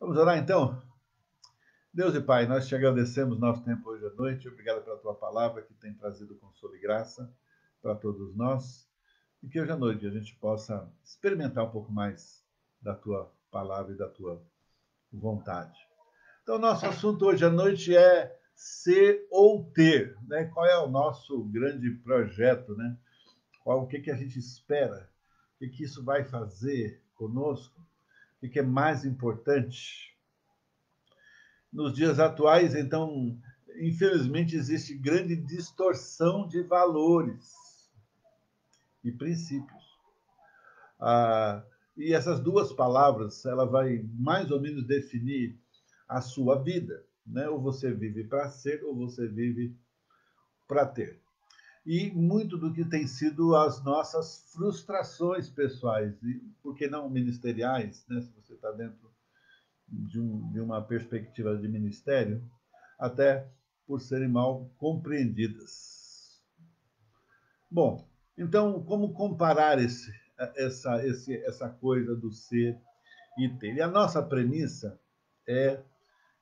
Vamos orar então? Deus e Pai, nós te agradecemos nosso tempo hoje à noite. Obrigado pela tua palavra que tem trazido consolo e graça para todos nós. E que hoje à noite a gente possa experimentar um pouco mais da tua palavra e da tua vontade. Então, nosso assunto hoje à noite é ser ou ter, né? Qual é o nosso grande projeto, né? O que a gente espera? O que isso vai fazer conosco? O que é mais importante? Nos dias atuais, então, infelizmente, existe grande distorção de valores e princípios. Ah, e essas duas palavras, ela vai mais ou menos definir a sua vida, né? Ou você vive para ser, ou você vive para ter. E muito do que tem sido as nossas frustrações pessoais, e por que não ministeriais, né? Se você está dentro de uma perspectiva de ministério, até por serem mal compreendidas. Bom, então, como comparar essa coisa do ser e ter? E a nossa premissa é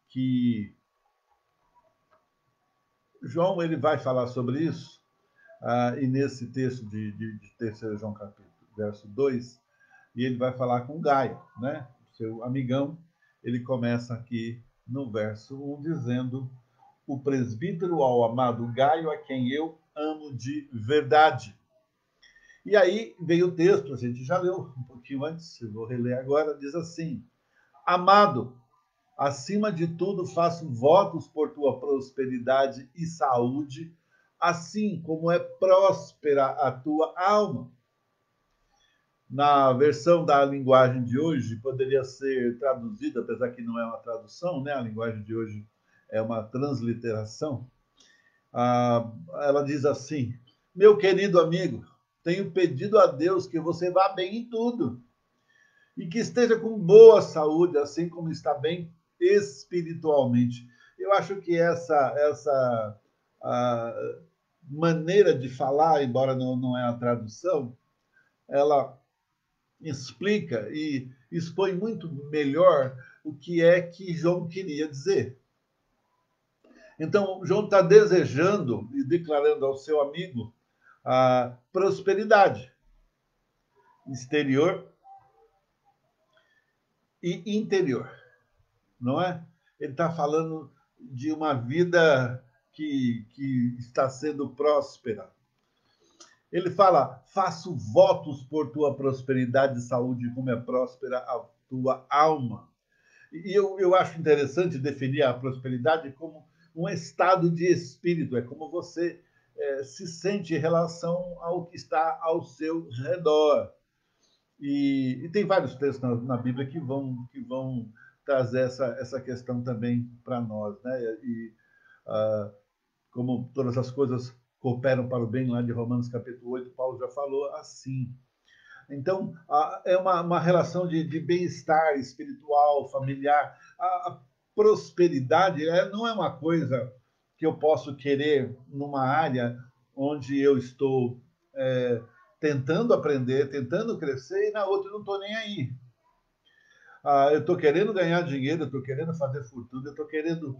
que João ele vai falar sobre isso, e nesse texto de 3 João capítulo, verso 2, e ele vai falar com Gaio, né? Seu amigão, ele começa aqui no verso 1 dizendo: o presbítero ao amado Gaio, a quem eu amo de verdade. E aí veio o texto, a gente já leu um pouquinho antes, eu vou reler agora, diz assim: amado, acima de tudo faço votos por tua prosperidade e saúde, assim como é próspera a tua alma. Na versão da linguagem de hoje, poderia ser traduzida, apesar que não é uma tradução, né? A linguagem de hoje é uma transliteração. Ela diz assim: meu querido amigo, tenho pedido a Deus que você vá bem em tudo e que esteja com boa saúde, assim como está bem espiritualmente. Eu acho que essa maneira de falar, embora não é a tradução, ela explica e expõe muito melhor o que é que João queria dizer. Então, João está desejando e declarando ao seu amigo a prosperidade exterior e interior, não é? Ele está falando de uma vida que está sendo próspera. Ele fala: faço votos por tua prosperidade e saúde, como é próspera a tua alma. E eu acho interessante definir a prosperidade como um estado de espírito, é como você se sente em relação ao que está ao seu redor. E tem vários textos na Bíblia que vão trazer essa questão também para nós, né? E como todas as coisas cooperam para o bem, lá de Romanos capítulo 8, Paulo já falou assim. Então, é uma relação de bem-estar espiritual, familiar. A prosperidade não é uma coisa que eu posso querer numa área onde eu estou tentando aprender, tentando crescer, e na outra eu não estou nem aí. Eu estou querendo ganhar dinheiro, eu estou querendo fazer fortuna, eu estou querendo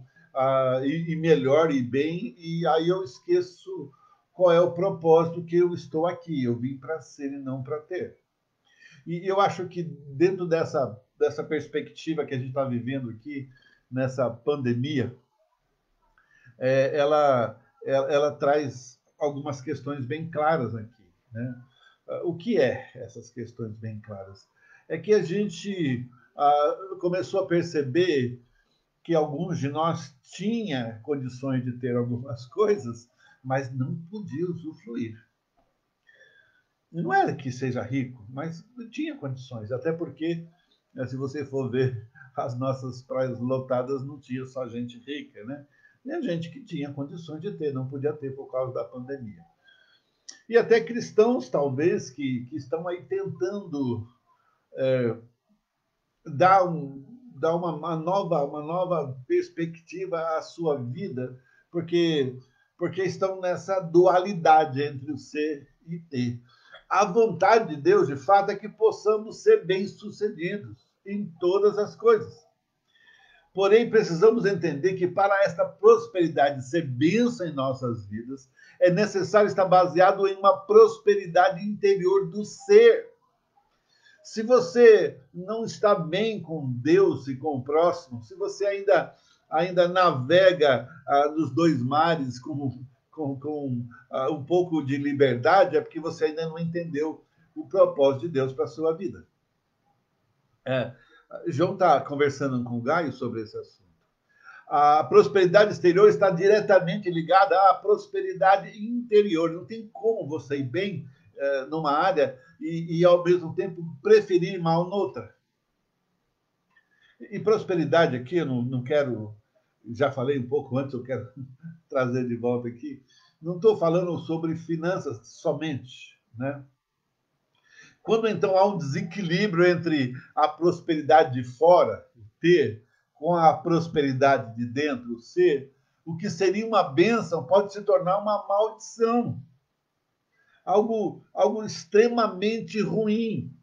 ir melhor e bem, e aí eu esqueço qual é o propósito que eu estou aqui. Eu vim para ser e não para ter. E eu acho que dentro dessa perspectiva que a gente está vivendo aqui, nessa pandemia, ela traz algumas questões bem claras aqui. Né? O que é essas questões bem claras? É que a gente começou a perceber que alguns de nós tinha condições de ter algumas coisas, mas não podia usufruir. Não era que seja rico, mas tinha condições, até porque, se você for ver as nossas praias lotadas, não tinha só gente rica, né? Tinha gente que tinha condições de ter, não podia ter por causa da pandemia. E até cristãos, talvez, que estão aí tentando é, dar, dar uma nova perspectiva à sua vida, porque estão nessa dualidade entre o ser e ter. A vontade de Deus, de fato, é que possamos ser bem-sucedidos em todas as coisas. Porém, precisamos entender que para esta prosperidade ser bênção em nossas vidas, é necessário estar baseado em uma prosperidade interior do ser. Se você não está bem com Deus e com o próximo, se você ainda navega nos dois mares com um pouco de liberdade, é porque você ainda não entendeu o propósito de Deus para a sua vida. João está conversando com o Gaio sobre esse assunto. A prosperidade exterior está diretamente ligada à prosperidade interior. Não tem como você ir bem numa área e, ao mesmo tempo, preferir mal noutra. E prosperidade aqui, eu não quero... Já falei um pouco antes, eu quero trazer de volta aqui. Não estou falando sobre finanças somente, né? Quando, então, há um desequilíbrio entre a prosperidade de fora, ter, com a prosperidade de dentro, ser, o que seria uma bênção pode se tornar uma maldição. Algo extremamente ruim.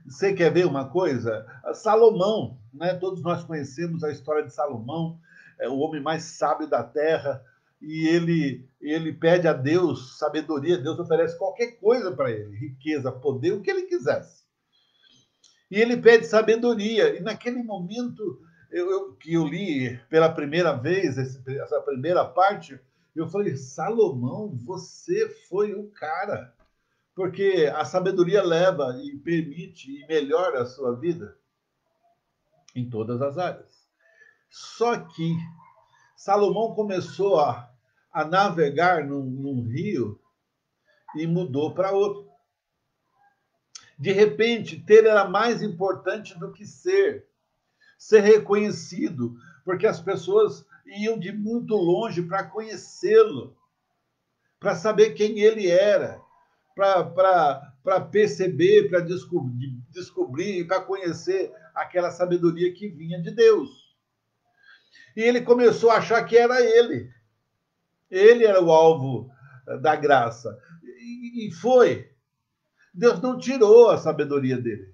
Você quer ver uma coisa? Salomão, né? Todos nós conhecemos a história de Salomão, o homem mais sábio da terra, e ele pede a Deus sabedoria, Deus oferece qualquer coisa para ele, riqueza, poder, o que ele quisesse. E ele pede sabedoria, e naquele momento que eu li pela primeira vez essa primeira parte, eu falei, Salomão, você foi o cara, porque a sabedoria leva e permite e melhora a sua vida em todas as áreas. Só que Salomão começou a navegar num rio e mudou para outro. De repente, ter era mais importante do que ser reconhecido, porque as pessoas iam de muito longe para conhecê-lo, para saber quem ele era, para perceber, para descobrir, para conhecer aquela sabedoria que vinha de Deus. E ele começou a achar que era ele. Ele era o alvo da graça. E foi. Deus não tirou a sabedoria dele.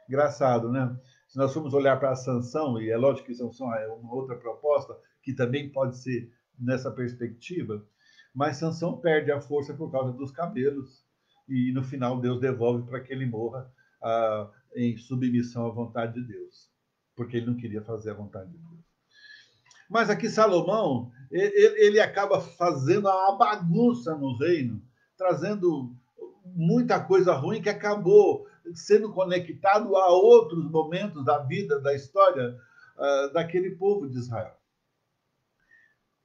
Engraçado, né? Se nós formos olhar para a Sansão, e é lógico que Sansão é uma outra proposta, que também pode ser nessa perspectiva, mas Sansão perde a força por causa dos cabelos, e no final Deus devolve para que ele morra em submissão à vontade de Deus, porque ele não queria fazer a vontade de Deus. Mas aqui Salomão, ele acaba fazendo uma bagunça no reino, trazendo muita coisa ruim que acabou sendo conectado a outros momentos da vida, da história daquele povo de Israel.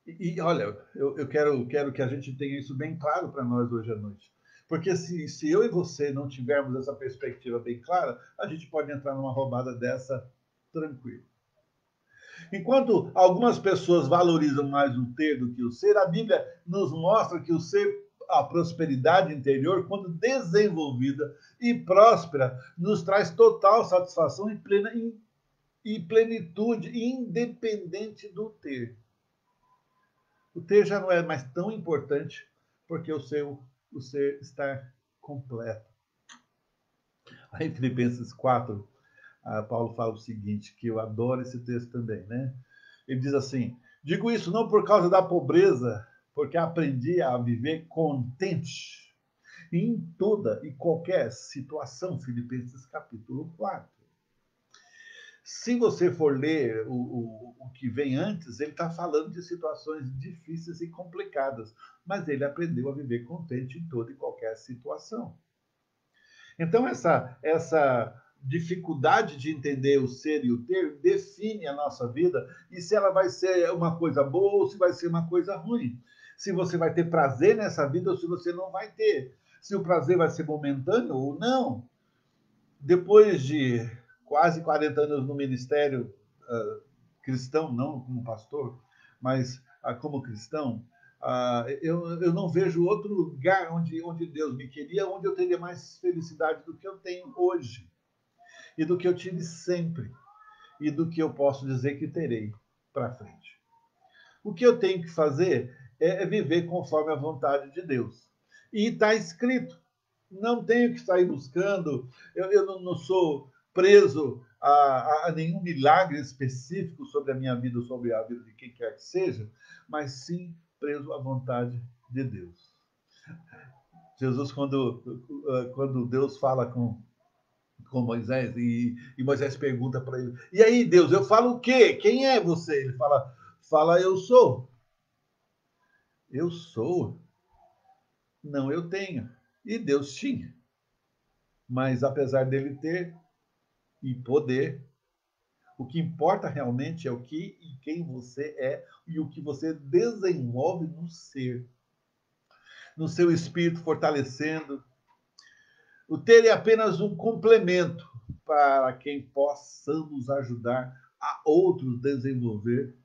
E olha, eu quero que a gente tenha isso bem claro para nós hoje à noite. Porque se eu e você não tivermos essa perspectiva bem clara, a gente pode entrar numa roubada dessa tranquilo. Enquanto algumas pessoas valorizam mais o ter do que o ser, a Bíblia nos mostra que o ser, a prosperidade interior, quando desenvolvida e próspera, nos traz total satisfação e plenitude, independente do ter. O ter já não é mais tão importante, porque o ser está completo. Aí em Filipenses 4, Paulo fala o seguinte, que eu adoro esse texto também, né? Ele diz assim, digo isso não por causa da pobreza, porque aprendi a viver contente em toda e qualquer situação, Filipenses capítulo 4. Se você for ler o que vem antes, ele está falando de situações difíceis e complicadas, mas ele aprendeu a viver contente em toda e qualquer situação. Então, essa dificuldade de entender o ser e o ter define a nossa vida e se ela vai ser uma coisa boa ou se vai ser uma coisa ruim. Se você vai ter prazer nessa vida ou se você não vai ter. Se o prazer vai ser momentâneo ou não. Depois de quase 40 anos no ministério cristão, não como pastor, mas como cristão, eu não vejo outro lugar onde Deus me queria, onde eu teria mais felicidade do que eu tenho hoje, e do que eu tive sempre, e do que eu posso dizer que terei para frente. O que eu tenho que fazer é viver conforme a vontade de Deus. E está escrito. Não tenho que sair buscando, eu não sou preso a nenhum milagre específico sobre a minha vida ou sobre a vida de quem quer que seja, mas sim preso à vontade de Deus. Jesus, quando Deus fala com Moisés, e Moisés pergunta para ele: e aí, Deus, eu falo o quê? Quem é você? Ele fala, eu sou. Eu sou. Não, eu tenho. E Deus tinha. Mas apesar dele ter e poder, o que importa realmente é o que e quem você é e o que você desenvolve no ser, no seu espírito fortalecendo. O ter é apenas um complemento para quem possamos ajudar a outros desenvolver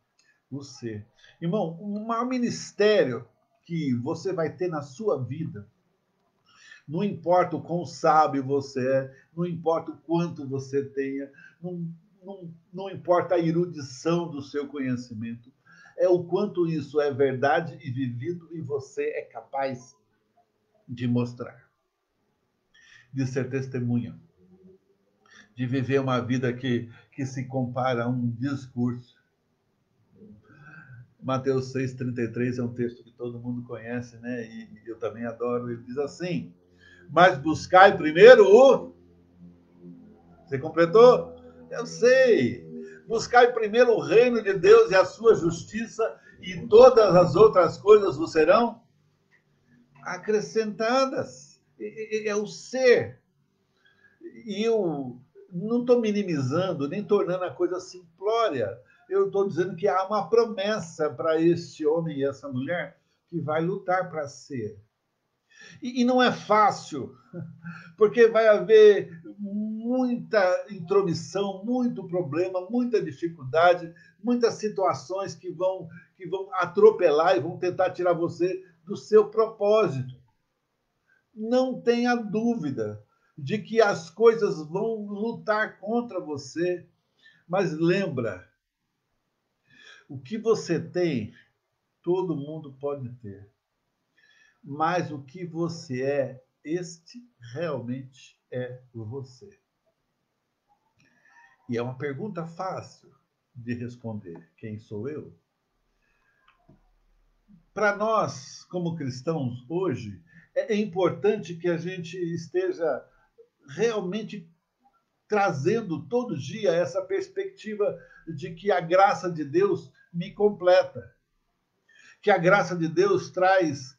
o ser. Irmão, o maior ministério que você vai ter na sua vida, não importa o quão sábio você é, não importa o quanto você tenha, não importa a erudição do seu conhecimento, é o quanto isso é verdade e vivido e você é capaz de mostrar, de ser testemunha, de viver uma vida que se compara a um discurso. Mateus 6,33 é um texto que todo mundo conhece, né? E eu também adoro. Ele diz assim: mas buscai primeiro o. Você completou? Eu sei. Buscai primeiro o reino de Deus e a sua justiça, e todas as outras coisas vos serão acrescentadas. É o ser. E eu não estou minimizando, nem tornando a coisa simplória. Eu estou dizendo que há uma promessa para este homem e essa mulher que vai lutar para ser. E não é fácil, porque vai haver muita intromissão, muito problema, muita dificuldade, muitas situações que vão atropelar e vão tentar tirar você do seu propósito. Não tenha dúvida de que as coisas vão lutar contra você, mas lembra, o que você tem, todo mundo pode ter. Mas o que você é, este realmente é você. E é uma pergunta fácil de responder. Quem sou eu? Para nós, como cristãos, hoje, é importante que a gente esteja realmente trazendo todo dia essa perspectiva de que a graça de Deus me completa, que a graça de Deus traz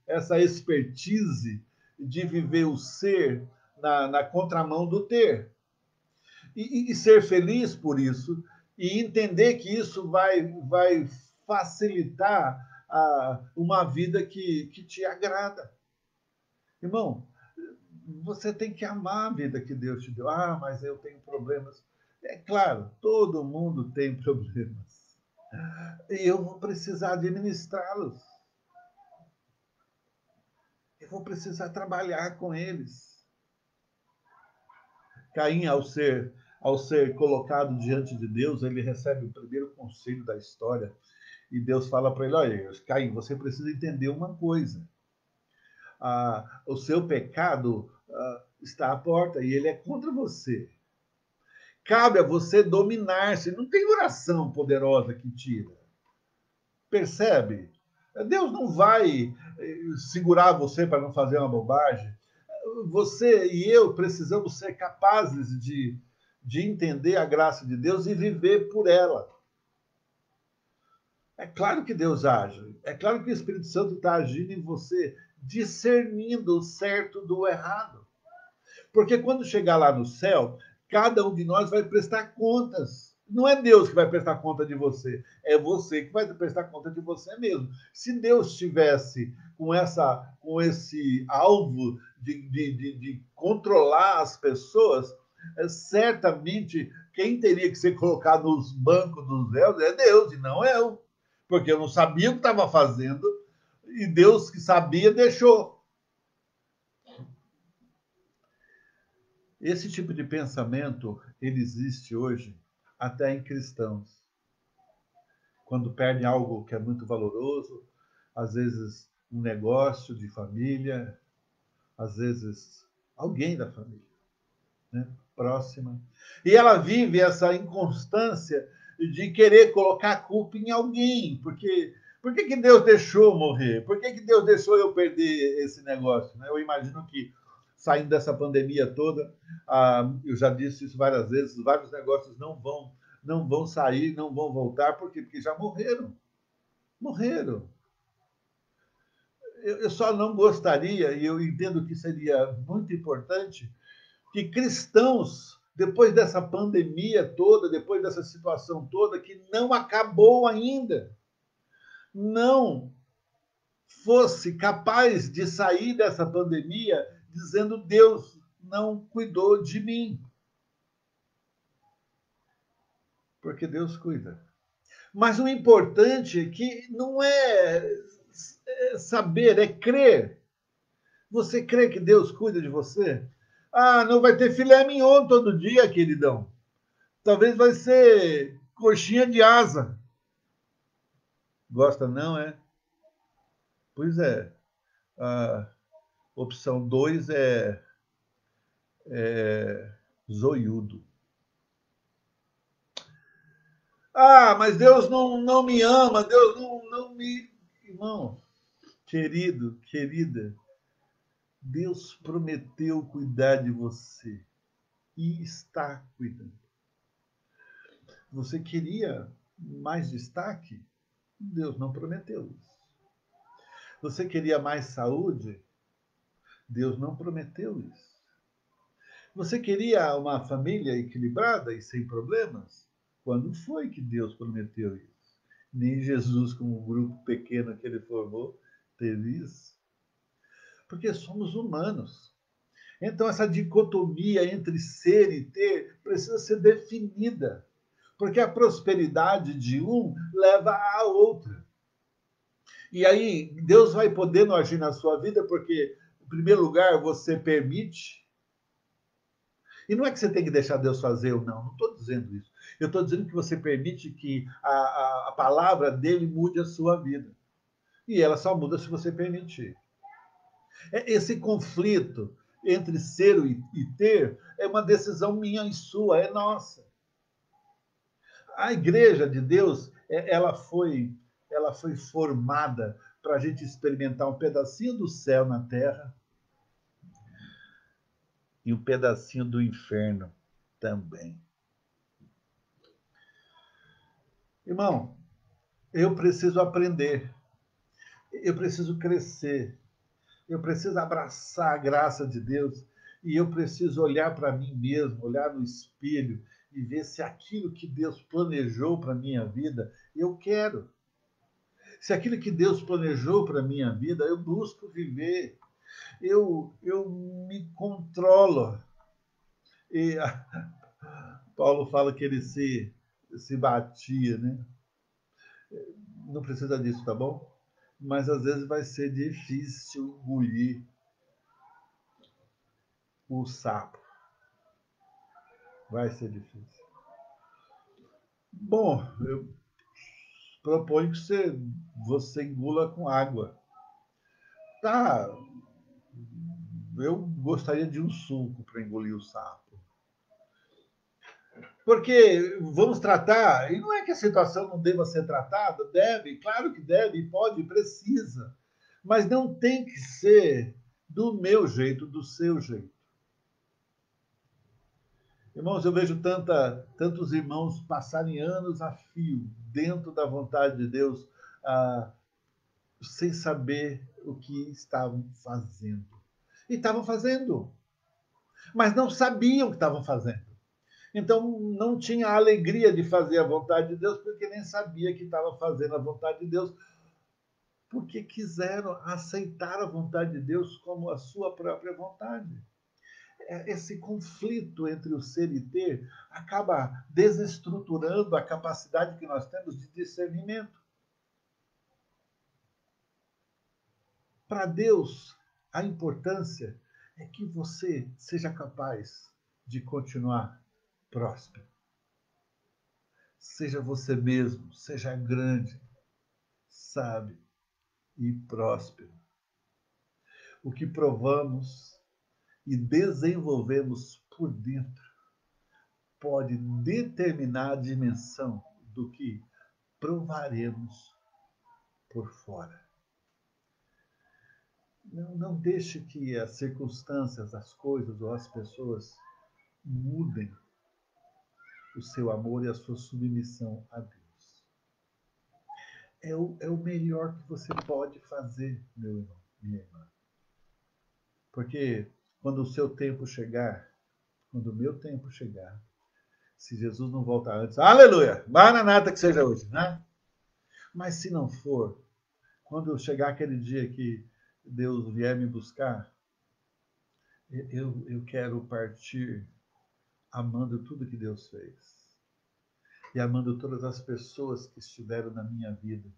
essa expertise de viver o ser na contramão do ter. E ser feliz por isso, e entender que isso vai facilitar uma vida que te agrada. Irmão, você tem que amar a vida que Deus te deu. Ah, mas eu tenho problemas. É claro, todo mundo tem problemas. E eu vou precisar administrá-los. Eu vou precisar trabalhar com eles. Caim, ao ser colocado diante de Deus, ele recebe o primeiro conselho da história. E Deus fala para ele: olha, Caim, você precisa entender uma coisa. O seu pecado está à porta e ele é contra você. Cabe a você dominar-se. Não tem oração poderosa que tira. Percebe? Deus não vai segurar você para não fazer uma bobagem. Você e eu precisamos ser capazes de entender a graça de Deus e viver por ela. É claro que Deus age. É claro que o Espírito Santo está agindo em você, discernindo o certo do errado. Porque quando chegar lá no céu, cada um de nós vai prestar contas. Não é Deus que vai prestar conta de você, é você que vai prestar conta de você mesmo. Se Deus estivesse com esse alvo de controlar as pessoas, certamente quem teria que ser colocado nos bancos dos réus é Deus e não eu. Porque eu não sabia o que estava fazendo e Deus que sabia deixou. Esse tipo de pensamento, ele existe hoje até em cristãos. Quando perdem algo que é muito valoroso, às vezes um negócio de família, às vezes alguém da família. né? Próxima. E ela vive essa inconstância de querer colocar a culpa em alguém, porque por que Deus deixou morrer? Por que Deus deixou eu perder esse negócio? Né? Eu imagino que saindo dessa pandemia toda, eu já disse isso várias vezes, vários negócios não vão sair, não vão voltar, por quê? Porque já morreram. Morreram. Eu só não gostaria, e eu entendo que seria muito importante, que cristãos, depois dessa pandemia toda, depois dessa situação toda, que não acabou ainda, não fosse capaz de sair dessa pandemia dizendo: Deus não cuidou de mim. Porque Deus cuida. Mas o importante é que não é saber, é crer. Você crê que Deus cuida de você? Ah, não vai ter filé mignon todo dia, queridão. Talvez vai ser coxinha de asa. Gosta não, é? Pois é. A opção 2 é zoiudo. Ah, mas Deus não me ama, Deus não me... Irmão, querido, querida, Deus prometeu cuidar de você e está cuidando. Você queria mais destaque? Deus não prometeu isso. Você queria mais saúde? Deus não prometeu isso. Você queria uma família equilibrada e sem problemas? Quando foi que Deus prometeu isso? Nem Jesus, com o grupo pequeno que ele formou, teve isso. Porque somos humanos. Então, essa dicotomia entre ser e ter precisa ser definida. Porque a prosperidade de um leva à outra. E aí, Deus vai podendo agir na sua vida porque, em primeiro lugar, você permite. E não é que você tem que deixar Deus fazer ou não estou dizendo isso. Eu estou dizendo que você permite que a palavra dele mude a sua vida. E ela só muda se você permitir. Esse conflito entre ser e ter é uma decisão minha e sua, é nossa. A igreja de Deus, ela foi formada para a gente experimentar um pedacinho do céu na terra e um pedacinho do inferno também. Irmão, eu preciso aprender, eu preciso crescer, eu preciso abraçar a graça de Deus e eu preciso olhar para mim mesmo, olhar no espelho e ver se aquilo que Deus planejou para a minha vida, eu quero. Se aquilo que Deus planejou para a minha vida, eu busco viver. Eu me controlo. E Paulo fala que ele se batia, né? Não precisa disso, tá bom? Mas às vezes vai ser difícil engolir o sapo. Vai ser difícil. Bom, eu proponho que você engula com água. Tá, eu gostaria de um suco para engolir o sapo. Porque vamos tratar, e não é que a situação não deva ser tratada, deve, claro que deve, pode, precisa, mas não tem que ser do meu jeito, do seu jeito. Irmãos, eu vejo tantos irmãos passarem anos a fio dentro da vontade de Deus, ah, sem saber o que estavam fazendo. E estavam fazendo, mas não sabiam o que estavam fazendo. Então, não tinha a alegria de fazer a vontade de Deus, porque nem sabia que estava fazendo a vontade de Deus, porque quiseram aceitar a vontade de Deus como a sua própria vontade. Esse conflito entre o ser e ter acaba desestruturando a capacidade que nós temos de discernimento. Para Deus, a importância é que você seja capaz de continuar próspero. Seja você mesmo, seja grande, sábio e próspero. O que provamos e desenvolvemos por dentro pode determinar a dimensão do que provaremos por fora. Não deixe que as circunstâncias, as coisas ou as pessoas mudem o seu amor e a sua submissão a Deus. É o melhor que você pode fazer, meu irmão, minha irmã. Porque quando o seu tempo chegar, quando o meu tempo chegar, se Jesus não voltar antes, aleluia, maranata que seja hoje, né? Mas se não for, quando chegar aquele dia que Deus vier me buscar, eu quero partir amando tudo que Deus fez. E amando todas as pessoas que estiveram na minha vida.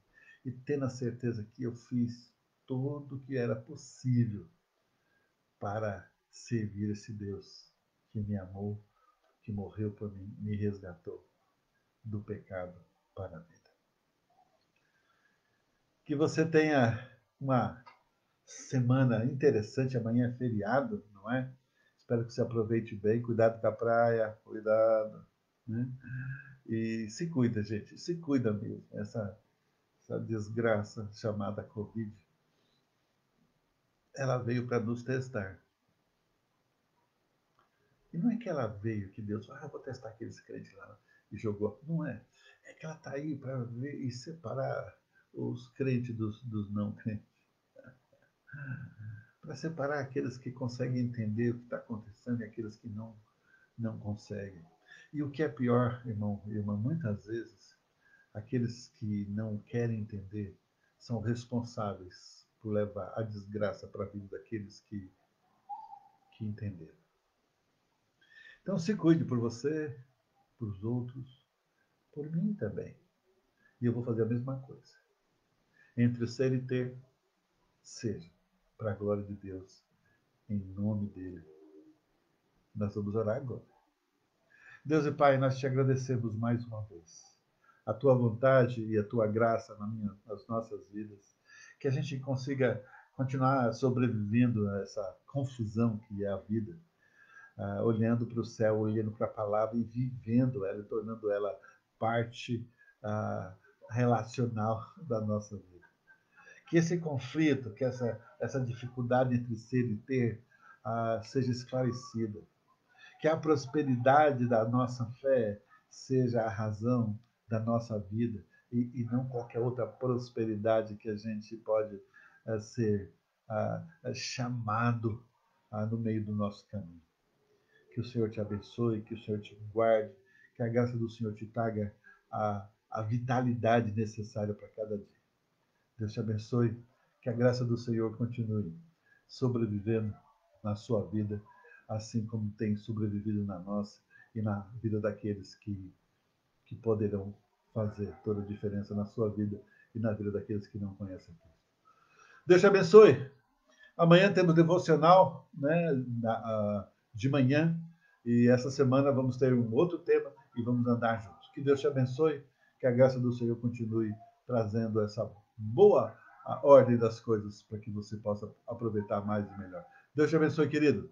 E tendo a certeza que eu fiz tudo o que era possível para servir esse Deus que me amou, que morreu por mim, me resgatou do pecado para a vida. Que você tenha uma semana interessante. Amanhã é feriado, não é? Espero que você aproveite bem. Cuidado com a praia, cuidado. Né? E se cuida, gente. Se cuida mesmo. Essa desgraça chamada Covid, ela veio para nos testar. E não é que ela veio que Deus falou, vou testar aqueles crentes lá e jogou. Não é. É que ela está aí para ver e separar os crentes dos não crentes. Para separar aqueles que conseguem entender o que está acontecendo e aqueles que não conseguem. E o que é pior, irmão e irmã, muitas vezes, aqueles que não querem entender são responsáveis por levar a desgraça para a vida daqueles que entenderam. Então, se cuide por você, por os outros, por mim também. E eu vou fazer a mesma coisa. Entre o ser e ter, seja, para a glória de Deus, em nome dele. Nós vamos orar agora. Deus e Pai, nós te agradecemos mais uma vez. A tua vontade e a tua graça nas nossas vidas. Que a gente consiga continuar sobrevivendo a essa confusão que é a vida. Olhando para o céu, olhando para a palavra e vivendo ela, e tornando ela parte relacional da nossa vida. Que esse conflito, que essa dificuldade entre ser e ter seja esclarecida. Que a prosperidade da nossa fé seja a razão da nossa vida e não qualquer outra prosperidade que a gente pode ser chamado no meio do nosso caminho. Que o Senhor te abençoe, que o Senhor te guarde, que a graça do Senhor te traga a vitalidade necessária para cada dia. Deus te abençoe, que a graça do Senhor continue sobrevivendo na sua vida, assim como tem sobrevivido na nossa e na vida daqueles que poderão fazer toda a diferença na sua vida e na vida daqueles que não conhecem Cristo. Deus te abençoe. Amanhã temos devocional, né, de manhã, e essa semana vamos ter um outro tema e vamos andar juntos. Que Deus te abençoe, que a graça do Senhor continue trazendo essa boa ordem das coisas para que você possa aproveitar mais e melhor. Deus te abençoe, querido.